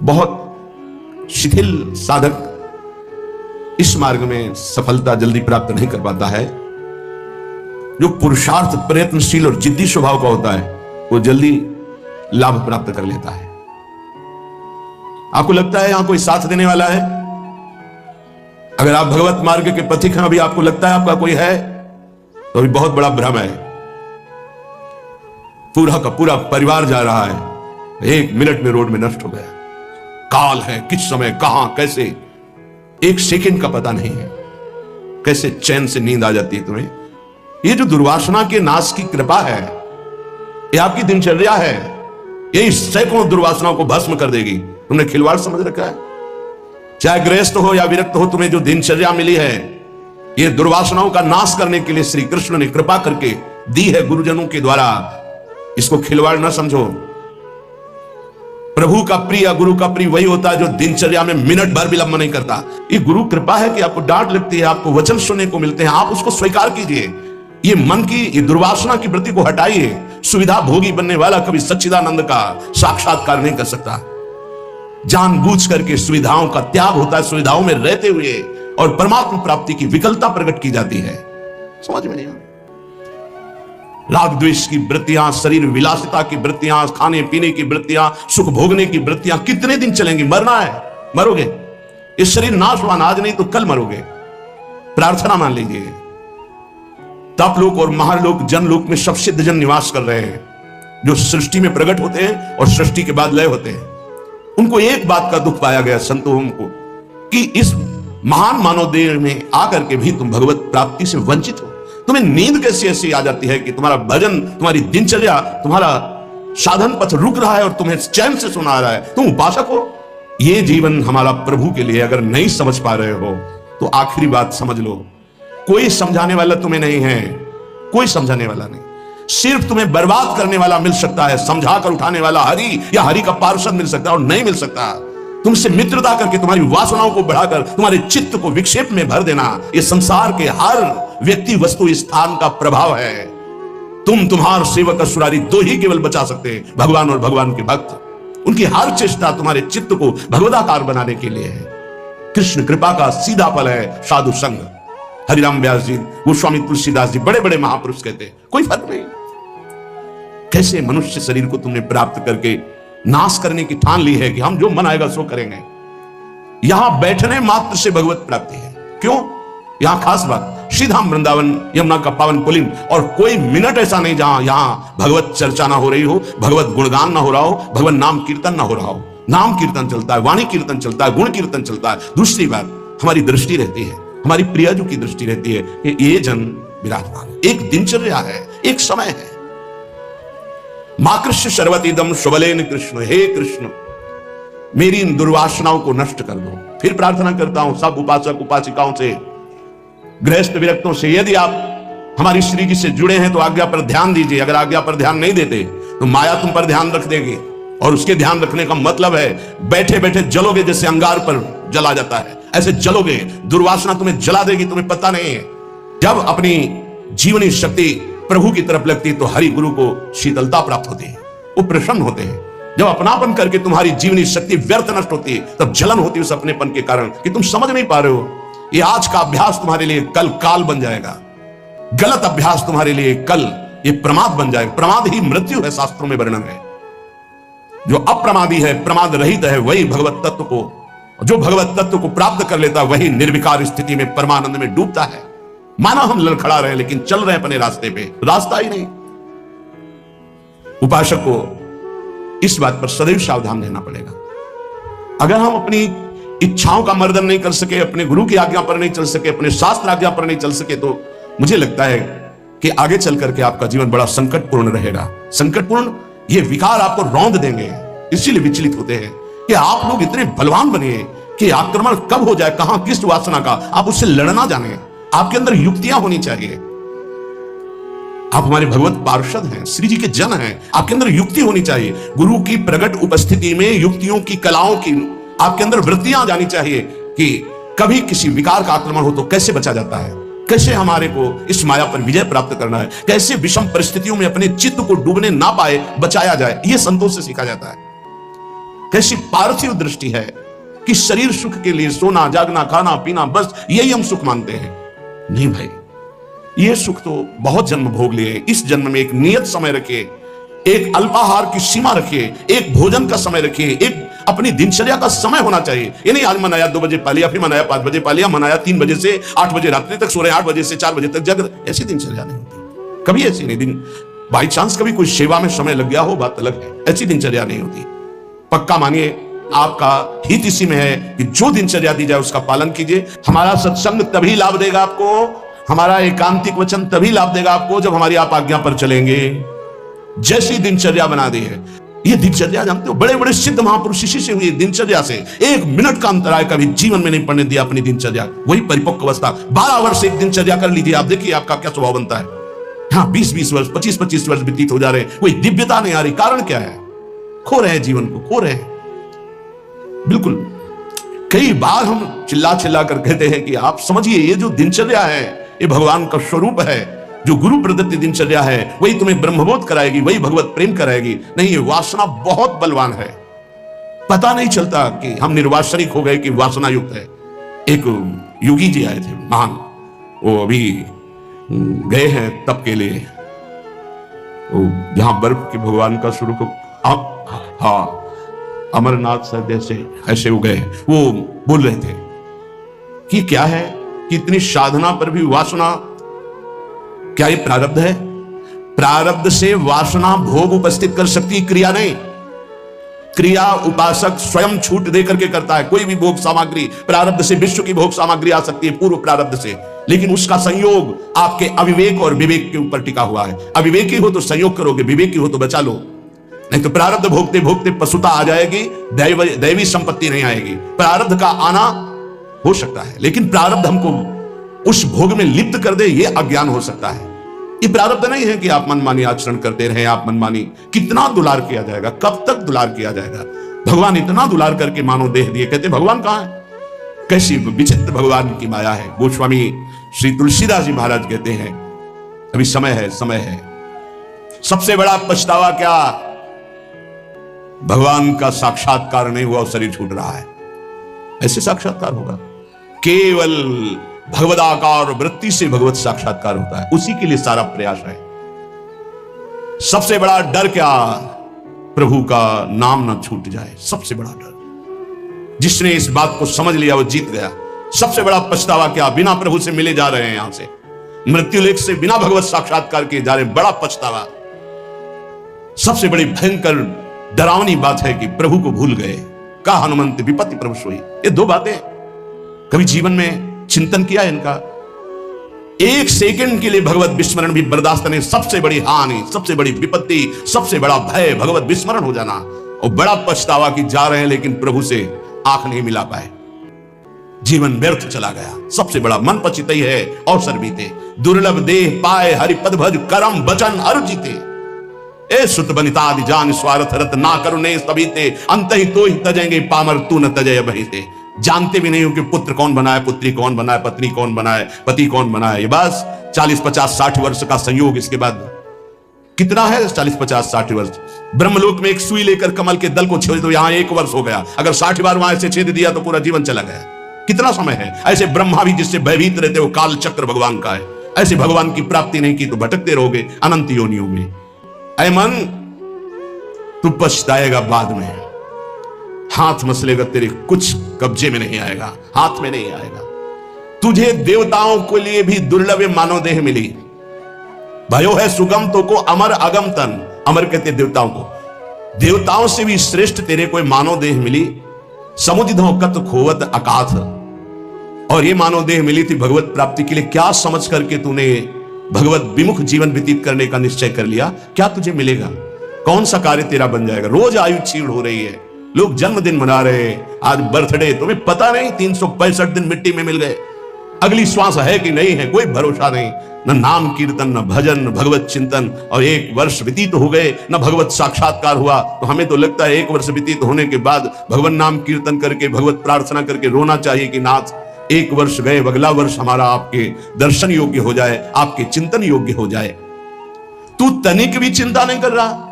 बहुत शिथिल साधक इस मार्ग में सफलता जल्दी प्राप्त नहीं कर पाता है। जो पुरुषार्थ प्रयत्नशील और जिद्दी स्वभाव का होता है वो जल्दी लाभ प्राप्त कर लेता है। आपको लगता है यहां कोई साथ देने वाला है? अगर आप भगवत मार्ग के पथिक हैं, अभी आपको लगता है आपका कोई है, तो अभी बहुत बड़ा भ्रम है। पूरा का पूरा परिवार जा रहा है, 1 मिनट में रोड में नष्ट हो गया। काल है, किस समय कहां कैसे, 1 सेकंड का पता नहीं है। कैसे चैन से नींद आ जाती है तुम्हें? ये जो दुर्वासना के नाश की कृपा है, ये आपकी दिनचर्या है, ये सैकड़ों दुर्वासनाओं को भस्म कर देगी। तुमने खिलवाड़ समझ रखा है? चाहे गृहस्थ हो या विरक्त हो, तुम्हें जो दिनचर्या मिली है, ये दुर्वासनाओं का नाश करने के लिए श्री कृष्ण ने कृपा करके दी है गुरुजनों के द्वारा। इसको खिलवाड़ ना समझो। प्रभु का प्रिय, गुरु का प्रिय वही होता है जो दिनचर्या में मिनट भर विलंब नहीं करता। ये गुरु कृपा है कि आपको डांट लगती है, आपको वचन सुनने को मिलते हैं, आप उसको स्वीकार कीजिए। ये मन की, ये दुर्वासना की वृत्ति को हटाइए। सुविधा भोगी बनने वाला कभी सच्चिदानंद का साक्षात्कार नहीं कर सकता। जानबूझ करके सुविधाओं का त्याग होता है, सुविधाओं में रहते हुए, और परमात्मा प्राप्ति की विकलता प्रकट की जाती है। समझ में नहीं आता? राग द्वेष की वृत्तियां, शरीर विलासिता की वृत्तियां, खाने पीने की वृत्तियां, सुख भोगने की वृत्तियां कितने दिन चलेंगी? मरना है, मरोगे। ये शरीर नाशवान, आज नहीं तो कल मरोगे। प्रार्थना मान लीजिए। तपलोक और महालोक, जनलोक में सब सिद्ध जन निवास कर रहे हैं, जो सृष्टि में प्रकट होते हैं और सृष्टि के बाद लय होते हैं। उनको एक बात का दुख पाया गया, संतों को, कि इस महान मानव देह में आकर के भी तुम भगवत प्राप्ति से वंचित हो। तुम्हें नींद कैसी ऐसी आ जाती है कि तुम्हारा भजन, तुम्हारी दिनचर्या, तुम्हारा साधन पथ रुक रहा है और तुम्हें चैन से सुना रहा है। तुम उपासक हो। ये जीवन हमारा प्रभु के लिए अगर नहीं समझ पा रहे हो तो आखिरी बात समझ लो, कोई समझाने वाला तुम्हें नहीं है, कोई समझाने वाला नहीं। सिर्फ तुम्हें बर्बाद करने वाला मिल सकता है, समझा कर उठाने वाला हरि या हरि का पार्षद मिल सकता है, और नहीं मिल सकता। तुमसे मित्रता करके तुम्हारी वासनाओं को बढ़ाकर तुम्हारे चित्त को विक्षेप में भर देना, ये संसार के हर व्यक्ति वस्तु स्थान का प्रभाव है। तुम, तुम्हार सेवक असुरारी, 2 ही केवल बचा सकते हैं, भगवान और भगवान के भक्त। उनकी हर चेष्टा तुम्हारे चित्त को भगवदाकार बनाने के लिए है। कृष्ण कृपा का सीधा फल है साधु संग। हरिराम व्यास जी, गोस्वामी तुलसीदास जी, बड़े बड़े महापुरुष कहते कोई फर्क नहीं। कैसे मनुष्य शरीर को तुमने प्राप्त करके नाश करने की ठान ली है कि हम जो मन आएगा सो करेंगे। यहां बैठने मात्र से भगवत प्राप्ति है। क्यों? यहां खास बात, श्रीधाम वृंदावन यमुना का पावन पुलिन, और कोई मिनट ऐसा नहीं जहां यहां भगवत चर्चा ना हो रही हो, भगवत गुणगान ना हो रहा हो, भगवत नाम कीर्तन ना हो रहा हो। नाम कीर्तन चलता है, वाणी कीर्तन चलता है, गुण कीर्तन चलता है। दूसरी बात, हमारी दृष्टि रहती है, हमारी प्रियजू की दृष्टि रहती है कि ये जन विराजमान। एक दिनचर्या है, एक समय है। माकृष्य शर्वतीदम शुभलेन कृष्ण, हे कृष्ण मेरी इन दुर्वासनाओं को नष्ट कर दो। फिर प्रार्थना करता हूं सब उपासक उपासिकाओं से, गृहस्थ विरक्तों से, यदि आप हमारी श्री जी से जुड़े हैं तो आज्ञा पर ध्यान दीजिए। अगर आज्ञा पर ध्यान नहीं देते तो माया तुम पर ध्यान रख देगी, और उसके ध्यान रखने का मतलब है बैठे बैठे जलोगे, जैसे अंगार पर जला जाता है ऐसे जलोगे। दुर्वासना तुम्हें जला देगी, तुम्हें पता नहीं है। जब अपनी जीवनी शक्ति प्रभु की तरफ लगती है तो हरि गुरु को शीतलता प्राप्त होती है, वो प्रसन्न होते हैं। जब अपनापन करके तुम्हारी जीवनी शक्ति व्यर्थ नष्ट होती है तब जलन होती है उस अपनेपन के कारण कि तुम समझ नहीं पा रहे हो। ये आज का अभ्यास तुम्हारे लिए कल काल बन जाएगा। गलत अभ्यास तुम्हारे लिए कल ये प्रमाद बन जाएगा। प्रमाद ही मृत्यु है, शास्त्रों में वर्णन है। जो अप्रमादी है, प्रमाद रहित है, वही भगवत तत्व को, जो भगवत तत्व को प्राप्त कर लेता वही निर्विकार स्थिति में परमानंद में डूबता है। माना हम लड़खड़ा रहे लेकिन चल रहे हैं अपने रास्ते पे, रास्ता ही नहीं। उपासक को इस बात पर सदैव सावधान रहना पड़ेगा। अगर हम अपनी इच्छाओं का मर्दन नहीं कर सके, अपने गुरु की आज्ञा पर नहीं चल सके, अपने शास्त्र आज्ञा पर नहीं चल सके, तो मुझे लगता है कि आगे चल करके आपका जीवन बड़ा संकटपूर्ण रहेगा। संकटपूर्ण, ये विकार आपको रौंद देंगे, इसीलिए विचलित होते हैं कि आप लोग इतने बलवान बनिए कि आक्रमण कब हो जाए, कहां किस वासना का, आप उससे लड़ना जाने। आपके अंदर युक्तियां होनी चाहिए। आप हमारे भगवत पार्षद हैं, श्री जी के जन हैं, आपके अंदर युक्ति होनी चाहिए। गुरु की प्रगट उपस्थिति में युक्तियों की, कलाओं की आपके अंदर वृत्तियां जानी चाहिए कि कभी किसी विकार का आक्रमण हो तो कैसे बचा जाता है, कैसे हमारे को इस माया पर विजय प्राप्त करना है, कैसे विषम परिस्थितियों में अपने चित्त को डूबने ना पाए बचाया जाए। यह संतों से सीखा जाता है। कैसी पार्थिव दृष्टि है कि शरीर सुख के लिए सोना जागना खाना पीना बस यही हम सुख मानते हैं। नहीं भाई, ये सुख तो बहुत जन्म भोग लिए। इस जन्म में एक नियत समय रखिए, एक अल्पाहार की सीमा रखिए, एक भोजन का समय रखिए, एक अपनी दिनचर्या का समय होना चाहिए। ये नहीं आज मनाया 2 बजे पा लिया, फिर मनाया 5 बजे पा लिया, मनाया 3 बजे से 8 बजे रात्रि तक सो रहे, 8 बजे से 4 बजे तक जग रहे। ऐसी दिनचर्या नहीं होती, कभी ऐसी नहीं। दिन बाई चांस कभी कोई सेवा में समय लग गया हो, बात अलग है, ऐसी दिनचर्या नहीं होती। पक्का मानिए आपका हित इसी में है कि जो दिनचर्या दी जाए उसका पालन कीजिए। हमारा सत्संग तभी लाभ देगा आपको, हमारा एकांतिक वचन तभी लाभ देगा आपको जब हमारी आप आज्ञा पर चलेंगे। जैसी दिनचर्या बना दी है, ये दिनचर्या जानते हो, बड़े बड़े सिद्ध महापुरुष इसी से हुई दिनचर्या से। 1 मिनट का अंतराय कभी जीवन में नहीं पड़ने दिया अपनी दिनचर्या। वही परिपक्व अवस्था। 12 वर्ष एक दिनचर्या कर लीजिए, आप देखिए आपका क्या स्वभाव बनता है। हाँ, 20-20 वर्ष 25-25 वर्ष व्यतीत हो जा रहे हैं, कोई दिव्यता नहीं आ रही। कारण क्या है? खो रहे हैं जीवन को, खो रहे हैं। बिल्कुल कई बार हम चिल्ला चिल्ला कर कहते हैं कि आप समझिए, ये जो दिनचर्या है ये भगवान का स्वरूप है। जो गुरु प्रदत्त दिनचर्या है वही तुम्हें ब्रह्मबोध कराएगी, वही भगवत प्रेम कराएगी। नहीं, ये वासना बहुत बलवान है, पता नहीं चलता कि हम निर्वासनिक हो गए कि वासना युक्त है। एक योगी जी आए थे महान, वो अभी गए हैं तप के लिए, जहां बर्फ के भगवान का स्वरूप, हाँ अमरनाथ सर जैसे ऐसे हो गए। वो बोल रहे थे कि क्या है कि इतनी साधना पर भी वासना, क्या ये प्रारब्ध है? प्रारब्ध से वासना भोग उपस्थित कर सकती, क्रिया नहीं। क्रिया उपासक स्वयं छूट दे करके करता है। कोई भी भोग सामग्री प्रारब्ध से, विश्व की भोग सामग्री आ सकती है पूर्व प्रारब्ध से, लेकिन उसका संयोग आपके अविवेक और विवेक के ऊपर टिका हुआ है। अविवेकी हो तो संयोग करोगे, विवेकी हो तो बचा लो, नहीं तो प्रारब्ध भोगते भोगते पशुता आ जाएगी, दैवी संपत्ति नहीं आएगी। प्रारब्ध का आना हो सकता है, लेकिन प्रारब्ध हमको उस भोग में लिप्त कर दे, यह अज्ञान हो सकता है। ये प्रारब्ध नहीं है कि आप मनमानी आचरण करते रहे, आप मनमानी। कितना दुलार किया जाएगा, कब तक दुलार किया जाएगा? भगवान इतना दुलार करके मानो देह दिए, कहते भगवान कहां है? कैसी विचित्र भगवान की माया है। गोस्वामी श्री तुलसीदास जी महाराज कहते हैं, अभी समय है, समय है। सबसे बड़ा पछतावा क्या? भगवान का साक्षात्कार नहीं हुआ और शरीर छूट रहा है। ऐसे साक्षात्कार होगा? केवल भगवदाकार वृत्ति से भगवत साक्षात्कार होता है, उसी के लिए सारा प्रयास है। सबसे बड़ा डर क्या? प्रभु का नाम ना छूट जाए, सबसे बड़ा डर। जिसने इस बात को समझ लिया वो जीत गया। सबसे बड़ा पछतावा क्या? बिना प्रभु से मिले जा रहे हैं, यहां से मृत्युलेख से बिना भगवत साक्षात्कार किए जा रहे हैं, बड़ा पछतावा। सबसे बड़ी भयंकर डरावनी बात है कि प्रभु को भूल गए। का हनुमंत विपत्ति प्रभु सोई, ये 2 बातें कभी जीवन में चिंतन किया इनका? 1 सेकंड के लिए भगवत विस्मरण भी बर्दाश्त नहीं। सबसे बड़ी हानि, सबसे बड़ी विपत्ति, सबसे बड़ा भय भगवत विस्मरण हो जाना। और बड़ा पछतावा कि जा रहे हैं लेकिन प्रभु से आंख नहीं मिला पाए, जीवन व्यर्थ चला गया। सबसे बड़ा मन पचितई है अवसर बीते, दुर्लभ देह पाए हरिपद भज करम वचन अरु जीते। ए सुत बनितादि जान स्वार्थ रत ना करुणे सबीते, अंत ही तो ही तजेंगे पामर तू न तजय बहिते। जानते भी नहीं हो कि पुत्र कौन बनाए, पुत्री कौन बनाए, पत्नी कौन बनाए, पति कौन बनाए। ये बस 40, 50, 60 वर्ष का संयोग, इसके बाद कितना है? 40, 50, 60 वर्ष। ब्रह्मलोक में एक सुई लेकर कमल के दल को छेद दो, यहां 1 वर्ष हो गया। अगर 60 बार वहां से छेद दिया तो पूरा जीवन चला गया। कितना समय है? ऐसे ब्रह्मा भी जिससे भयभीत रहते हो, काल चक्र भगवान का है। ऐसे भगवान की प्राप्ति नहीं की तो भटकते रहोगे अनंत योनियों में। ऐ मन, तू पछताएगा बाद में। हाथ मसलेगा, तेरे कुछ कब्जे में नहीं आएगा, हाथ में नहीं आएगा। तुझे देवताओं के लिए भी दुर्लभ मानव देह मिली। भयो है सुगम तो को अमर अगम तन, अमर कहते देवताओं को। देवताओं से भी श्रेष्ठ तेरे कोई मानव देह मिली। समुदिधो कत खोवत अकाथ, और ये मानव देह मिली थी भगवत प्राप्ति के लिए। क्या समझ करके तूने भगवत विमुख जीवन व्यतीत करने का निश्चय कर लिया? क्या तुझे मिलेगा? कौन सा कार्य तेरा बन जाएगा? रोज आयु क्षीण हो रही है, लोग जन्मदिन मना रहे हैं, आज बर्थडे, तुम्हें पता नहीं 365 दिन मिट्टी में मिल गए। अगली श्वास है कि नहीं है, कोई भरोसा नहीं। न नाम कीर्तन, न भजन, न भगवत चिंतन, और 1 वर्ष व्यतीत हो गए, न भगवत साक्षात्कार हुआ। तो हमें तो लगता है 1 वर्ष व्यतीत होने के बाद भगवान नाम कीर्तन करके, भगवत प्रार्थना करके रोना चाहिए कि नाथ 1 वर्ष गए, अगला वर्ष हमारा आपके दर्शन योग्य हो जाए, आपके चिंतन योग्य हो जाए। तू तनिक भी चिंता नहीं कर रहा।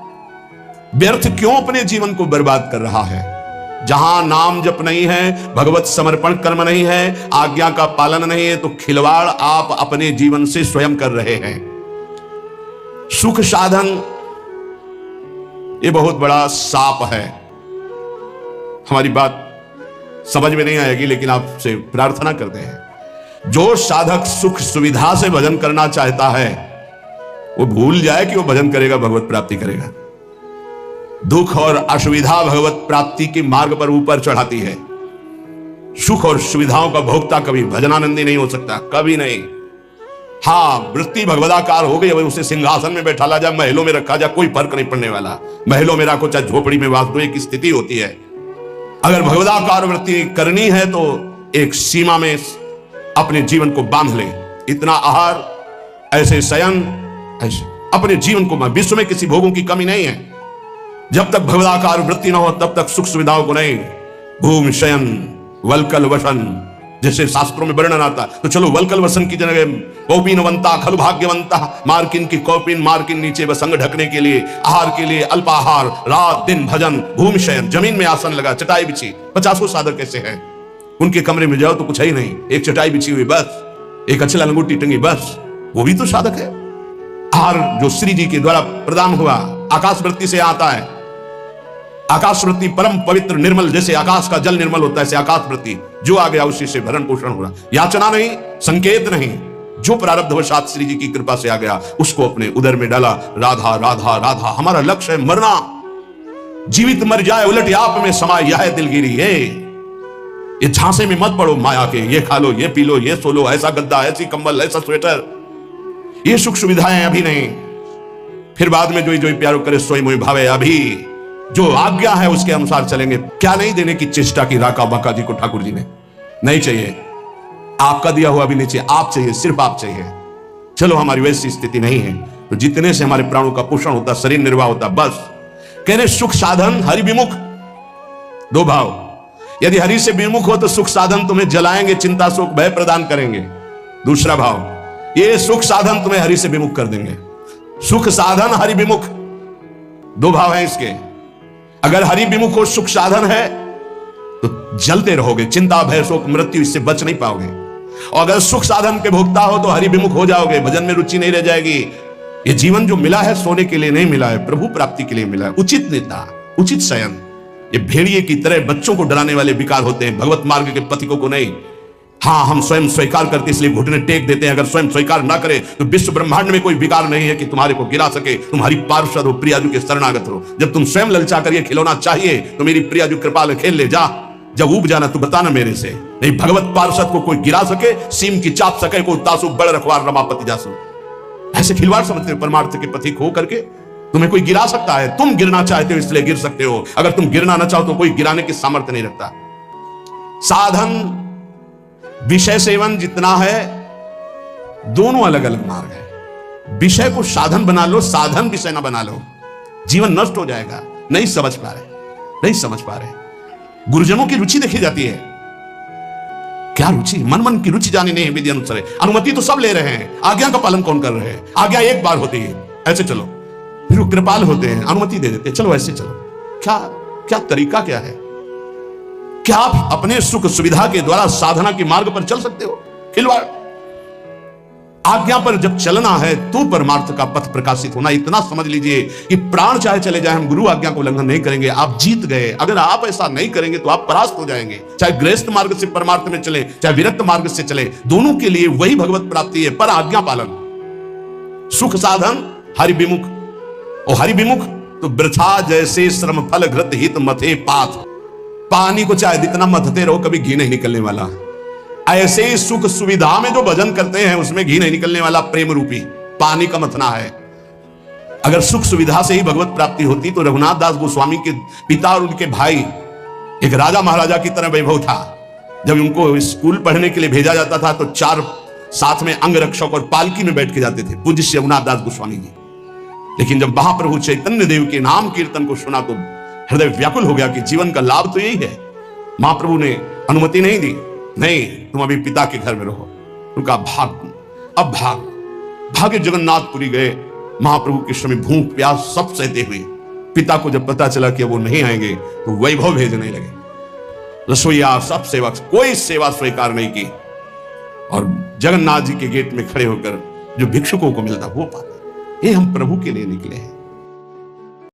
व्यर्थ क्यों अपने जीवन को बर्बाद कर रहा है? जहां नाम जप नहीं है, भगवत समर्पण कर्म नहीं है, आज्ञा का पालन नहीं है, तो खिलवाड़ आप अपने जीवन से स्वयं कर रहे हैं। सुख साधन ये बहुत बड़ा सांप है। हमारी बात समझ में नहीं आएगी, लेकिन आपसे प्रार्थना करते हैं, जो साधक सुख सुविधा से भजन करना चाहता है वो भूल जाए कि वो भजन करेगा, भगवत प्राप्ति करेगा। दुख और असुविधा भगवत प्राप्ति के मार्ग पर ऊपर चढ़ाती है। सुख और सुविधाओं का भोक्ता कभी भजनानंदी नहीं हो सकता, कभी नहीं। हाँ, वृत्ति भगवदाकार हो गई, उसे सिंहासन में बैठा ला जा, महलों में रखा जा, कोई फर्क नहीं पड़ने वाला। महलों में रखो चाहे झोपड़ी में, वास्तविक स्थिति होती है। अगर भगवदाकार वृत्ति करनी है तो एक सीमा में अपने जीवन को बांध ले। इतना आहार, ऐसे शयन, ऐसे अपने जीवन को, विश्व में किसी भोगों की कमी नहीं है। जब तक भगवदाकार वृत्ति न हो तब तक सुख सुविधाओं को नहीं। भूमि शयन वलकल वसन, जैसे शास्त्रों में वर्णन आता, तो चलो वलकल वसन की जगह कौपीनवंता खलु भाग्यवंता, मार्किन की कौपीन, मार्किन नीचे व संग ढकने के लिए, आहार के लिए अल्पाहार, रात दिन भजन, भूमि शयन, जमीन में आसन लगा, चटाई बिछी। 50 साधक ऐसे हैं, उनके कमरे में जाओ तो कुछ है ही नहीं, एक चटाई बिछी हुई बस, एक अच्छी लंगोटी टंगी बस, वो भी तो साधक है। आहार जो श्री जी के द्वारा प्रदान हुआ आकाश वृत्ति से आता है। आकाश वृत्ति परम पवित्र निर्मल, जैसे आकाश का जल निर्मल होता है, ऐसे आकाश वृत्ति जो आ गया उसी से भरण पोषण हो रहा। याचना नहीं, संकेत नहीं, जो प्रारब्धवशात श्री जी की कृपा से आ गया उसको अपने उदर में डाला। राधा राधा राधा, हमारा लक्ष्य है मरना, जीवित मर जाए उलट आप में समाये यह है दिलगिरी। ये झांसे में मत पड़ो माया के, ये खा लो, ये पी लो, ये सो लो, ऐसा गद्दा, ऐसी कंबल, ऐसा स्वेटर, ये सुख सुविधाएं अभी नहीं, फिर बाद में जो प्यारो करे सोई मोई भावे। अभी जो आज्ञा है उसके अनुसार चलेंगे। क्या नहीं देने की चेष्टा की राका बाका जी को ठाकुर जी ने? नहीं चाहिए, आपका दिया हुआ भी नहीं चाहिए, आप चाहिए, सिर्फ आप चाहिए। चलो हमारी वैसी स्थिति नहीं है तो जितने से हमारे प्राणों का पोषण होता, शरीर निर्वाह होता, बस कह रहे सुख साधन हरि विमुख। दो भाव, यदि हरि से विमुख हो तो सुख साधन तुम्हें जलाएंगे, चिंता शोक भय प्रदान करेंगे। दूसरा भाव, ये सुख साधन तुम्हें हरि से विमुख कर देंगे। सुख साधन हरि विमुख, दो भाव है इसके। अगर हरि विमुख हो, सुख साधन है तो जलते रहोगे, चिंता भय शोक मृत्यु इससे बच नहीं पाओगे। और अगर सुख साधन के भोक्ता हो तो हरि विमुख हो जाओगे, भजन में रुचि नहीं रह जाएगी। ये जीवन जो मिला है सोने के लिए नहीं मिला है, प्रभु प्राप्ति के लिए मिला है। उचित निद्रा, उचित शयन, ये भेड़िए की तरह बच्चों को डराने वाले विकार होते हैं, भगवत मार्ग के पथिकों को नहीं। हाँ, हम स्वयं स्वीकार करते इसलिए घुटने टेक देते हैं। अगर स्वयं स्वीकार ना करे तो विश्व ब्रह्मांड में कोई विकार नहीं है कि तुम्हारे को गिरा सके। तुम्हारी पार्षद हो, प्रियाजू के शरणागत हो। जब तुम स्वयं ललचा कर ये खिलौना चाहिए तो मेरी प्रियाजू कृपाल खेल ले जा। जब उब जाना तो बताना मेरे से, नहीं भगवत पार्षद को कोई गिरा सके, सीम की चाप सके, कोई तासु बड़ रखवार रमापति जासु। ऐसे खिलवाड़ समझते हो परमार्थ के पथिक हो करके। तुम्हें कोई गिरा सकता है, तुम गिरना चाहते हो इसलिए गिर सकते हो। अगर तुम गिरना ना चाहो तो कोई गिराने की सामर्थ्य नहीं रखता। साधन विषय सेवन जितना है, दोनों अलग अलग मार्ग है। विषय को साधन बना लो, साधन विषय ना बना लो, जीवन नष्ट हो जाएगा। नहीं समझ पा रहे, नहीं समझ पा रहे। गुरुजनों की रुचि देखी जाती है। क्या रुचि? मन मन की रुचि जानी नहीं है विधि अनुसार। अनुमति तो सब ले रहे हैं, आज्ञा का पालन कौन कर रहे हैं? आज्ञा एक बार होती है, ऐसे चलो। फिर वो कृपाल होते हैं, अनुमति दे देते हैं, चलो ऐसे चलो। क्या क्या तरीका क्या है? क्या आप अपने सुख सुविधा के द्वारा साधना के मार्ग पर चल सकते हो? खिलवाड़। आज्ञा पर जब चलना है तो परमार्थ का पथ प्रकाशित होना। इतना समझ लीजिए कि प्राण चाहे चले जाए, हम गुरु आज्ञा को उल्लंघन नहीं करेंगे। आप जीत गए। अगर आप ऐसा नहीं करेंगे तो आप परास्त हो जाएंगे। चाहे गृहस्थ मार्ग से परमार्थ में चले, चाहे विरक्त मार्ग से चले, दोनों के लिए वही भगवत प्राप्ति है, पर आज्ञा पालन। सुख साधन हरि विमुख, और हरि विमुख तो वृथा जैसे श्रम फल घृत हित मथे पाथ। पानी को चाहे जितना मथते रहो कभी घी नहीं निकलने वाला। ऐसे ही सुख सुविधा में जो भजन करते हैं उसमें घी नहीं निकलने वाला, प्रेम रूपी पानी का मथना है। अगर सुख सुविधा से ही भगवत प्राप्ति होती तो रघुनाथ दास गोस्वामी के पिता और उनके भाई एक राजा महाराजा की तरह वैभव था। जब उनको स्कूल पढ़ने के लिए भेजा जाता था तो 4 साथ में अंगरक्षक और पालकी में बैठ के जाते थे, पूज्य श्री रघुनाथ दास गोस्वामी जी। लेकिन जब महाप्रभु चैतन्य देव के नाम कीर्तन को सुना तो हृदय व्याकुल हो गया कि जीवन का लाभ तो यही है। महाप्रभु ने अनुमति नहीं दी, नहीं तुम अभी पिता के घर में रहो। उनका भाग, अब भागे जगन्नाथपुरी गए। महाप्रभु के समय भूख प्यास सब सहते हुए पिता को जब पता चला कि वो नहीं आएंगे तो वैभव भेजने लगे। रसोईया, सब सेवक, कोई सेवा स्वीकार नहीं की, और जगन्नाथ जी के गेट में खड़े होकर जो भिक्षुकों को मिलता वो पाते। ये हम प्रभु के लिए निकले हैं।